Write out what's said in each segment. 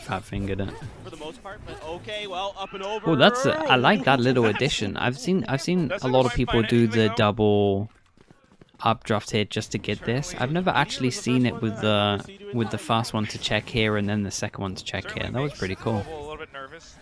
fat fingered it. For the most part, but okay, well, up and over. Oh, that's I like that little addition. I've seen a lot of people do the double updraft here just to get this. I've never actually seen it with the first one to check here and then the second one to check here. That was pretty cool. A little bit nervous.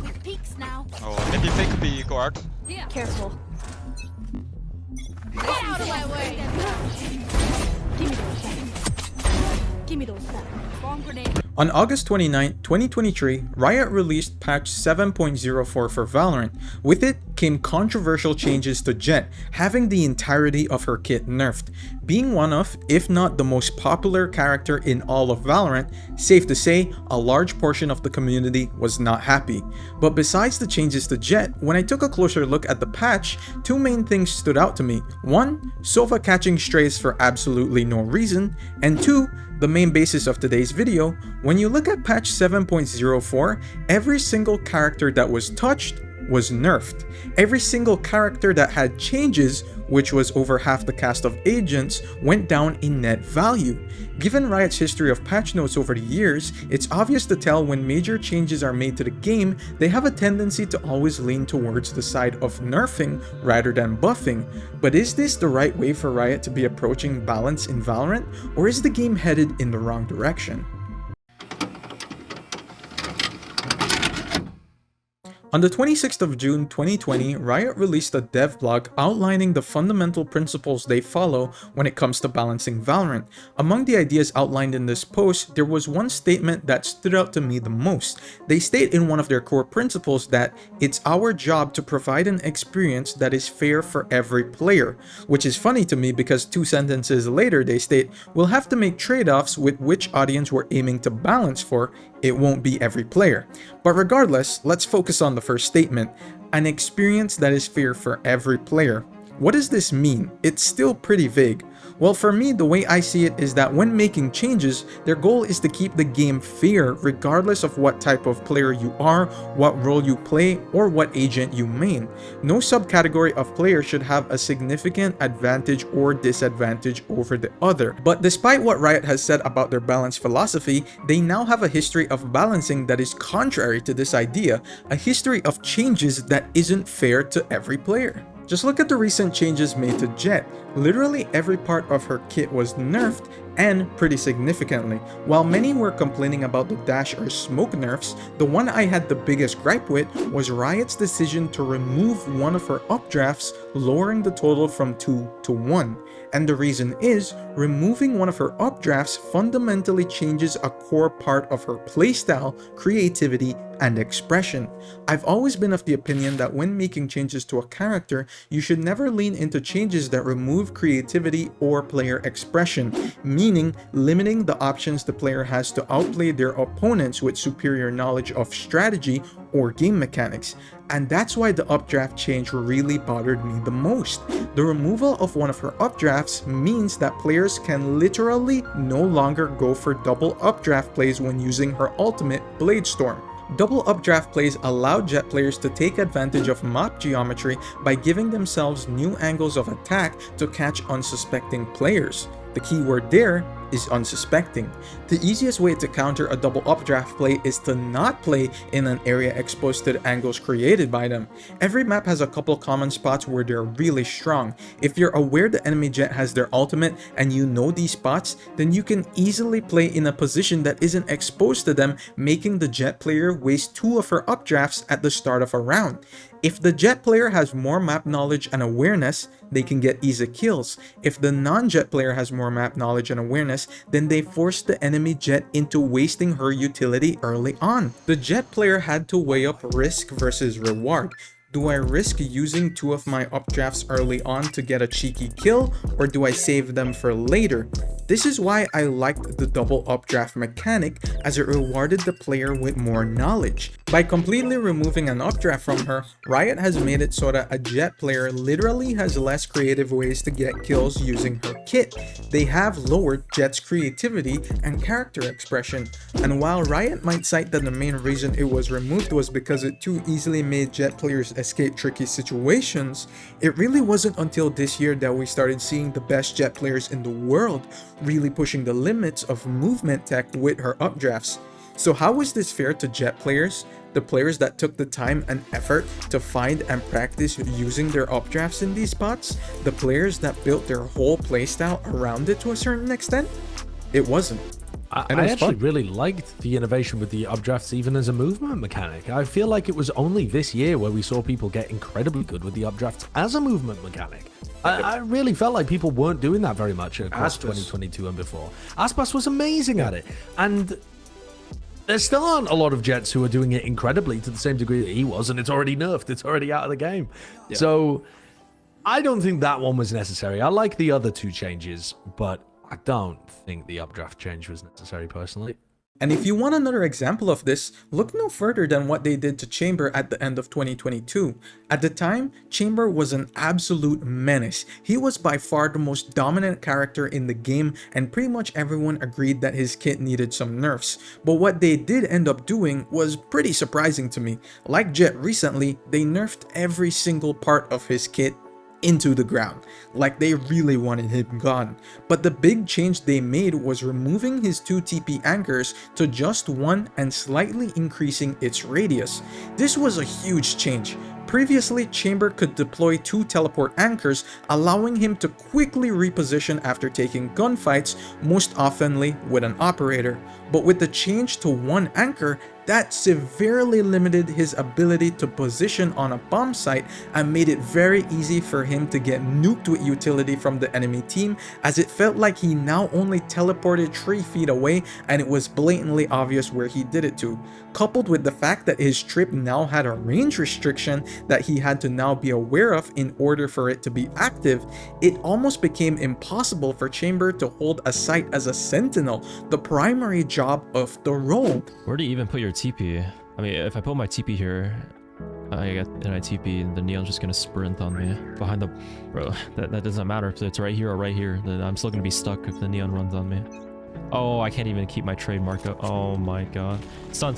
Quick peeks now. Oh, maybe fake be guard. Careful. Get out of my way. Give me those back. Give me those back. Bomb grenade. On August 29, 2023, Riot released patch 7.04 for Valorant. With it came controversial changes to Jett, having the entirety of her kit nerfed. Being one of, if not the most popular character in all of Valorant, safe to say, a large portion of the community was not happy. But besides the changes to Jett, when I took a closer look at the patch, two main things stood out to me. One, Sova catching strays for absolutely no reason, and two, the main basis of today's video. When you look at patch 7.04, every single character that was touched was nerfed. Every single character that had changes, which was over half the cast of agents, went down in net value. Given Riot's history of patch notes over the years, it's obvious to tell when major changes are made to the game, they have a tendency to always lean towards the side of nerfing rather than buffing. But is this the right way for Riot to be approaching balance in Valorant, or is the game headed in the wrong direction? On the 26th of June 2020, Riot released a dev blog outlining the fundamental principles they follow when it comes to balancing Valorant. Among the ideas outlined in this post, there was one statement that stood out to me the most. They state in one of their core principles that it's our job to provide an experience that is fair for every player, which is funny to me because 2 sentences later they state, we'll have to make trade-offs with which audience we're aiming to balance for. It won't be every player. But regardless, let's focus on the first statement, an experience that is fair for every player. What does this mean? It's still pretty vague. Well, for me, the way I see it is that when making changes, their goal is to keep the game fair regardless of what type of player you are, what role you play, or what agent you main. No subcategory of player should have a significant advantage or disadvantage over the other. But despite what Riot has said about their balance philosophy, they now have a history of balancing that is contrary to this idea, a history of changes that isn't fair to every player. Just look at the recent changes made to Jett. Literally every part of her kit was nerfed, and pretty significantly. While many were complaining about the dash or smoke nerfs, the one I had the biggest gripe with was Riot's decision to remove one of her updrafts, lowering the total from 2 to 1. And the reason is, removing one of her updrafts fundamentally changes a core part of her playstyle, creativity, and expression. I've always been of the opinion that when making changes to a character, you should never lean into changes that remove creativity or player expression, meaning limiting the options the player has to outplay their opponents with superior knowledge of strategy or game mechanics. And that's why the updraft change really bothered me the most. The removal of one of her updrafts means that players can literally no longer go for double updraft plays when using her ultimate Bladestorm. Double updraft plays allow Jett players to take advantage of map geometry by giving themselves new angles of attack to catch unsuspecting players. The key word there is unsuspecting. The easiest way to counter a double updraft play is to not play in an area exposed to the angles created by them. Every map has a couple common spots where they're really strong. If you're aware the enemy Jett has their ultimate and you know these spots, then you can easily play in a position that isn't exposed to them, making the Jett player waste 2 of her updrafts at the start of a round. If the Jett player has more map knowledge and awareness, they can get easy kills. If the non-Jett player has more map knowledge and awareness, then they force the enemy Jett into wasting her utility early on. The Jett player had to weigh up risk versus reward. Do I risk using 2 of my updrafts early on to get a cheeky kill, or do I save them for later? This is why I liked the double updraft mechanic, as it rewarded the player with more knowledge. By completely removing an updraft from her, Riot has made it so that a Jett player literally has less creative ways to get kills using her kit. They have lowered Jett's creativity and character expression, and while Riot might cite that the main reason it was removed was because it too easily made Jett players escape tricky situations, it really wasn't until this year that we started seeing the best Jett players in the world really pushing the limits of movement tech with her updrafts. So how was this fair to Jett players? The players that took the time and effort to find and practice using their updrafts in these spots? The players that built their whole playstyle around it to a certain extent? It wasn't. I was actually fun. really liked the innovation with the updrafts even as a movement mechanic. I feel like it was only this year where we saw people get incredibly good with the updrafts as a movement mechanic. I really felt like people weren't doing that very much across Aspas. 2022 and before. Aspas was amazing at it. And there still aren't a lot of Jetts who are doing it incredibly to the same degree that he was, and it's already nerfed. It's already out of the game. Yeah. So I don't think that one was necessary. I like the other two changes, but I don't think the updraft change was necessary personally. And if you want another example of this, look no further than what they did to Chamber at the end of 2022. At the time, Chamber was an absolute menace. He was by far the most dominant character in the game, and pretty much everyone agreed that his kit needed some nerfs. But what they did end up doing was pretty surprising to me. Like Jett recently, they nerfed every single part of his kit into the ground, like they really wanted him gone. But the big change they made was removing his 2 TP anchors to just 1 and slightly increasing its radius. This was a huge change. Previously, Chamber could deploy 2 teleport anchors, allowing him to quickly reposition after taking gunfights, most oftenly with an operator. But with the change to 1 anchor, that severely limited his ability to position on a bomb site and made it very easy for him to get nuked with utility from the enemy team, as it felt like he now only teleported 3 feet away and it was blatantly obvious where he did it to. Coupled with the fact that his trip now had a range restriction that he had to now be aware of in order for it to be active, it almost became impossible for Chamber to hold a site as a sentinel, the primary job of the role. Where do you even put your TP? I mean, if I put my TP here, I get an TP and the Neon's just gonna sprint on me behind the... Bro, that doesn't matter if it's right here or right here. Then I'm still gonna be stuck if the Neon runs on me. Oh, I can't even keep my trademark up. Oh my god. Stun.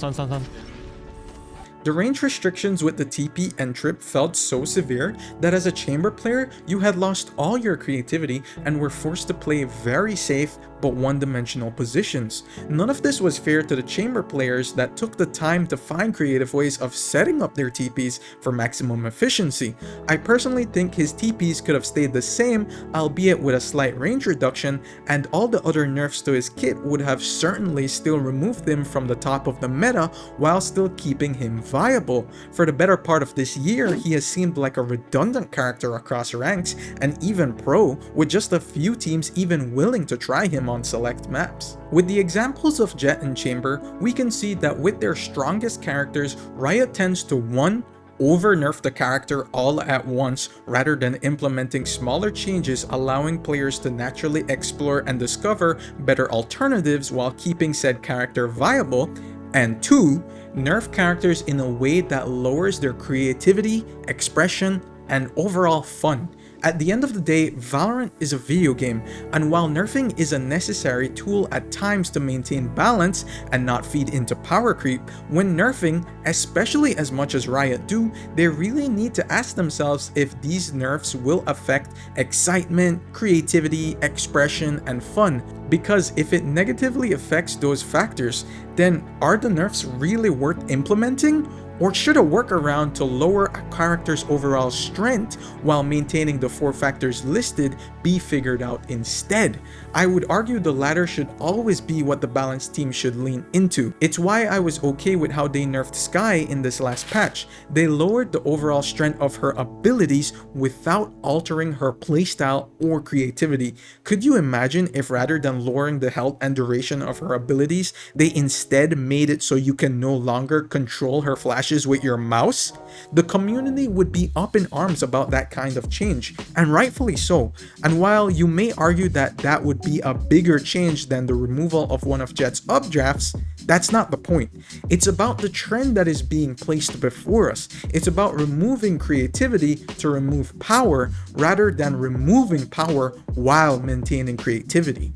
The range restrictions with the TP and trip felt so severe that as a Chamber player, you had lost all your creativity and were forced to play very safe but one-dimensional positions. None of this was fair to the Chamber players that took the time to find creative ways of setting up their TPs for maximum efficiency. I personally think his TPs could have stayed the same, albeit with a slight range reduction, and all the other nerfs to his kit would have certainly still removed him from the top of the meta while still keeping him viable. For the better part of this year, he has seemed like a redundant character across ranks and even pro, with just a few teams even willing to try him on select maps. With the examples of Jett and Chamber, we can see that with their strongest characters, Riot tends to 1. Over-nerf the character all at once rather than implementing smaller changes allowing players to naturally explore and discover better alternatives while keeping said character viable, and 2. Nerf characters in a way that lowers their creativity, expression, and overall fun. At the end of the day, Valorant is a video game, and while nerfing is a necessary tool at times to maintain balance and not feed into power creep, when nerfing, especially as much as Riot do, they really need to ask themselves if these nerfs will affect excitement, creativity, expression, and fun. Because if it negatively affects those factors, then are the nerfs really worth implementing? Or should a workaround to lower a character's overall strength while maintaining the 4 factors listed be figured out instead? I would argue the latter should always be what the balanced team should lean into. It's why I was okay with how they nerfed Skye in this last patch. They lowered the overall strength of her abilities without altering her playstyle or creativity. Could you imagine if rather than lowering the health and duration of her abilities, they instead made it so you can no longer control her flashes with your mouse? The community would be up in arms about that kind of change, and rightfully so. And while you may argue that that would be a bigger change than the removal of one of Jett's updrafts, that's not the point. It's about the trend that is being placed before us. It's about removing creativity to remove power rather than removing power while maintaining creativity.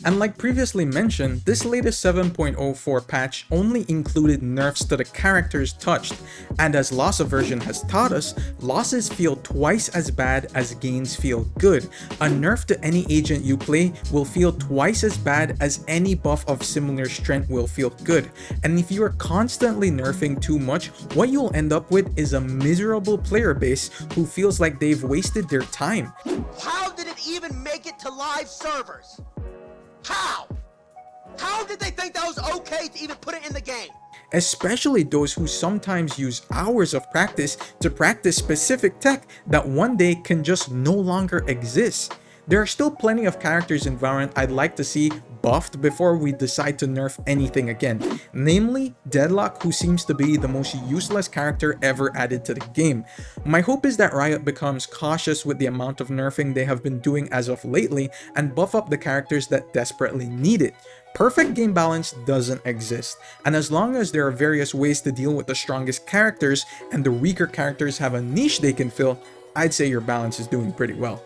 And like previously mentioned, this latest 7.04 patch only included nerfs to the characters touched, and as loss aversion has taught us, losses feel twice as bad as gains feel good. A nerf to any agent you play will feel twice as bad as any buff of similar strength will feel good. And if you are constantly nerfing too much, what you'll end up with is a miserable player base who feels like they've wasted their time. How did it even make it to live servers? How? How did they think that was okay to even put it in the game? Especially those who sometimes use hours of practice to practice specific tech that one day can just no longer exist. There are still plenty of characters in Valorant I'd like to see buffed before we decide to nerf anything again, namely Deadlock, who seems to be the most useless character ever added to the game. My hope is that Riot becomes cautious with the amount of nerfing they have been doing as of lately and buff up the characters that desperately need it. Perfect game balance doesn't exist, and as long as there are various ways to deal with the strongest characters and the weaker characters have a niche they can fill, I'd say your balance is doing pretty well.